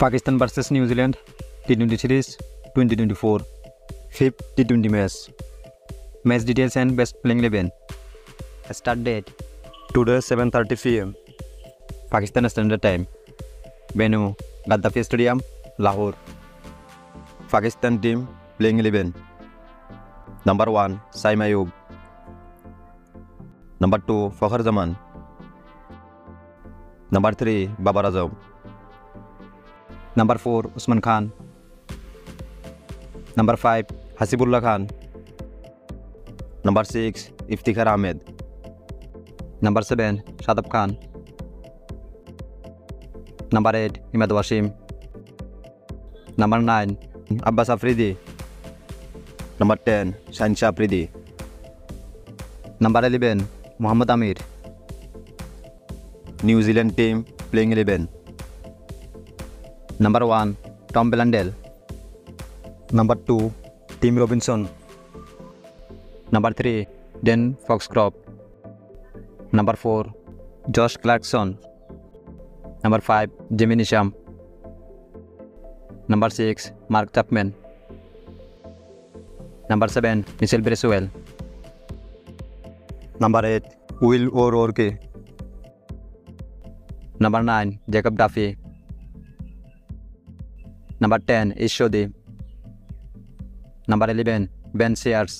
Pakistan vs New Zealand T20 Series 2024 5th T20 match. Match details and best playing 11. Start date today 7:30 p.m. Pakistan Standard Time. Venue Gaddafi Stadium, Lahore. Pakistan team playing 11. Number 1 Saim Ayub. Number 2 Fakhar Zaman. Number 3 Babar Azam. Number 4 Usman Khan. Number 5 Hasibullah Khan. Number 6 Iftikhar Ahmed. Number 7 Shadab Khan. Number 8 Imad Wasim. Number 9 Abbas Afridi. Number 10 Shansha Afridi. Number 11 Muhammad Amir. New Zealand team playing 11. Number 1 Tom Blundell. Number 2 Tim Robinson. Number 3 Dan Foxcroft. Number 4 Josh Clarkson. Number 5 Jimmy Nisham. Number 6 Mark Chapman. Number 7 Michel Bresswell. Number 8 Will O'Rourke. Number 9 Jacob Duffy. Number 10 Ishodi. Number 11 Ben Sears.